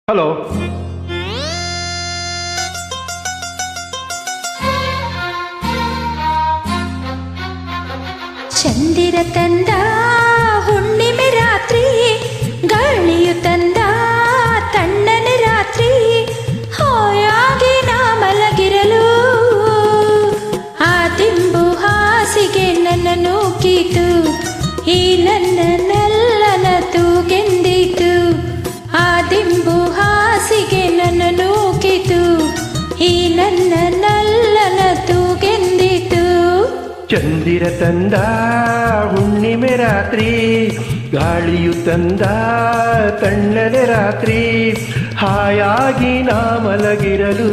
Hello. ಚಂದಿರ ತಂದ ಹುಣ್ಣಿಮೆ ರಾತ್ರಿ, ಗಾಳಿಯು ತಂದ ತಣ್ಣನೆ ರಾತ್ರಿ, ಹಾಯಾಗಿ ನಾ ಮಲಗಿರಲು ಆ ದಿಂಬು ಹಾಸಿಗೆ ನನ್ನ ನೂಕಿತು, ಈ ನನ್ನ ನಲ್ಲನ ತೂಗೆಂದಿತು. ಆ ದಿಂಬು ಹಾಸಿಗೆ ನನ್ನ ನೂಕಿತು, ಈ ನನ್ನ ನಲ್ಲನ ತೂಗೆಂದಿತು. ಚಂದಿರ ತಂದ ಹುಣ್ಣಿಮೆ ರಾತ್ರಿ, ಗಾಳಿಯು ತಂದ ತಣ್ಣನೆ ರಾತ್ರಿ, ಹಾಯಾಗಿ ನಾ ಮಲಗಿರಲು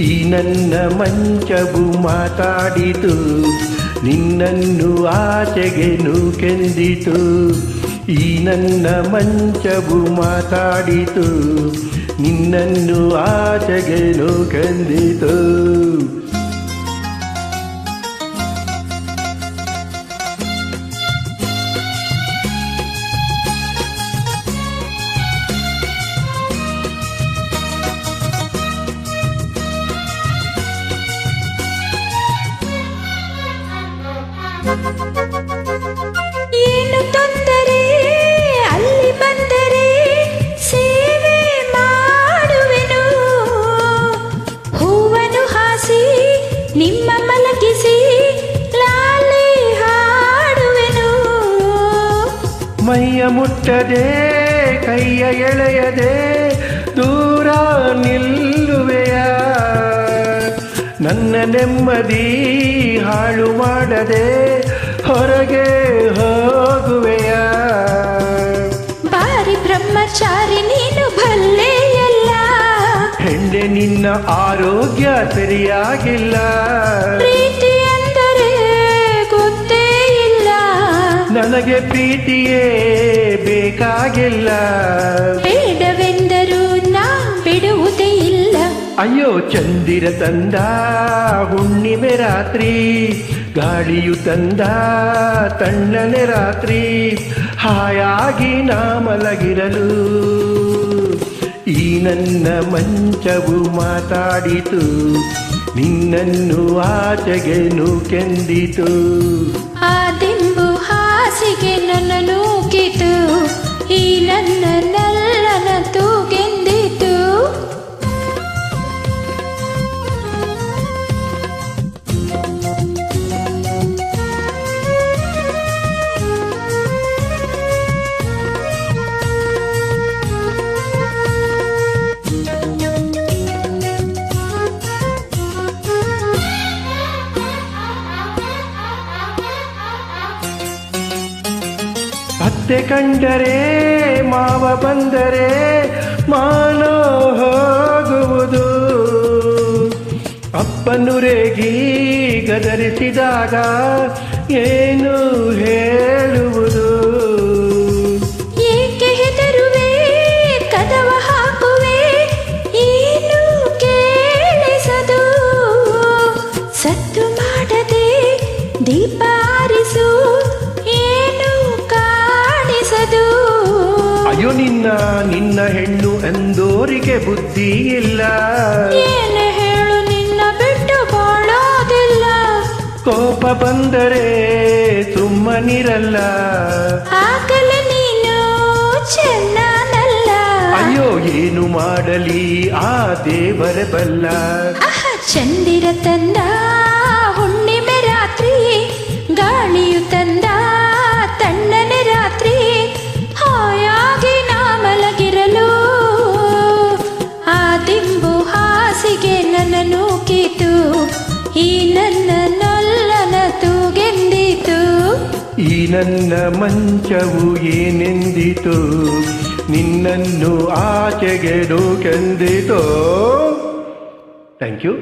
ಈ ನನ್ನ ಮಂಚವು ಮಾತಾಡಿತು, ನಿನ್ನನ್ನು ಆಚೆಗೆ ನೂಕೆಂದಿತು. ಈ ನನ್ನ ಮಂಚವು ಮಾತಾಡಿತು, ನಿನ್ನನ್ನು ಆಚೆಗೆ ನೂಕೆಂದಿತು. ಏನು ತೊಂದರೆ ಅಲ್ಲಿ ಬಂದರೆ ಸೇವೆ ಮಾಡುವೆನು, ಹೂವನ್ನು ಹಾಸಿ ನಿಮ್ಮ ಮಲಗಿಸಿ ಲಾಲಿ ಹಾಡುವೆನು. ಮೈಯ ಮುಟ್ಟದೆ ಕೈಯ ಎಳೆಯದೆ ದೂರ ನಿಲ್ಲುವೆಯ, ನನ್ನ ನೆಮ್ಮದಿ ಹಾಳು ಮಾಡದೆ ಹೊರಗೆ ಹೋಗುವೆಯ. ಬಾರಿ ಬ್ರಹ್ಮಚಾರಿ ನೀನು ಭಲ್ಲೆಯಲ್ಲ, ಹೆಂಡೆ ನಿನ್ನ ಆರೋಗ್ಯ ಸರಿಯಾಗಿಲ್ಲ, ಪ್ರೀತಿ ಅಂದರೆ ಗೊತ್ತೇ ಇಲ್ಲ, ನನಗೆ ಪ್ರೀತಿಯೇ ಬೇಕಾಗಿಲ್ಲ. ಬೇಡವೆಂದರೂ ನಾ ಬಿಡುವುದೇ ಇಲ್ಲ. ಅಯ್ಯೋ ಚಂದಿರ ತಂದ ಹುಣ್ಣಿಮೆ ರಾತ್ರಿ, ಗಾಳಿಯು ತಂದ ತಣ್ಣನೆ ರಾತ್ರಿ, ಹಾಯಾಗಿ ನಾ ಮಲಗಿರಲು ಈ ನನ್ನ ಮಂಚವು ಮಾತಾಡಿತು, ನಿನ್ನನ್ನು ಆಚೆಗೆ ನೂಕೆಂದಿತು. ಆ ದಿಂಬು ಹಾಸಿಗೆ ನನ್ನ ನೂಕಿತು, ಈ ನನ್ನ ನಲ್ಲನ ತೂಗೆಂದಿತು. ಅತ್ತೆ ಕಂಡರೆ ಮಾವ ಬಂದರೆ ಮಾನ ಹೋಗುವುದು, ಅಪ್ಪನು ರೇಗಿ ಗದರಿಸಿದಾಗ ಏನು ಹೇಳುವುದು. ಏಕೆ ಹೆದರುವೆ ಕದವ ಹಾಕುವೆ, ಏನು ಕೇಳಿಸದು, ಸತ್ತು ಮಾಡದೆ ದೀಪ ಆರಿಸು, ಏನು ಕಾಣಿಸದು. ಅಯ್ಯೋ ನಿನ್ನ ಹೆಣ್ಣು ಎಂದೋರಿಗೆ ಬುದ್ಧಿ ಇಲ್ಲ, ಏನು ಹೇಳು ನಿನ್ನ ಬಿಟ್ಟು ಬಾಳೋದಿಲ್ಲ. ಕೋಪ ಬಂದರೆ ಸುಮ್ಮನಿರಲ್ಲ, ಆಗಲೇ ನೀನು ಚೆನ್ನನಲ್ಲ. ಅಯ್ಯೋ ಏನು ಮಾಡಲಿ ಆ ದೇವರ ಬಲ್ಲ. ಆಹ ಚಂದಿರ ತಂದ ಹುಣ್ಣಿಮೆ ರಾತ್ರಿ, ಗಾಳಿಯು ತಂದ ತಣ್ಣನೆ ರಾತ್ರಿ, ಹಾಯಾಗಿ ನಾ ಮಲಗಿರಲು ಆ ದಿಂಬು ಹಾಸಿಗೆ ನನ್ನ ನೂಕಿತು, ಈ ನನ್ನ ನಲ್ಲನ ತೂಗೆಂದಿತು. ಈ ನನ್ನ ಮಂಚವು ಏನೆಂದಿತು, ನಿನ್ನನ್ನು ಆಚೆಗೆ ನೂಕೆಂದಿತು. Thank you.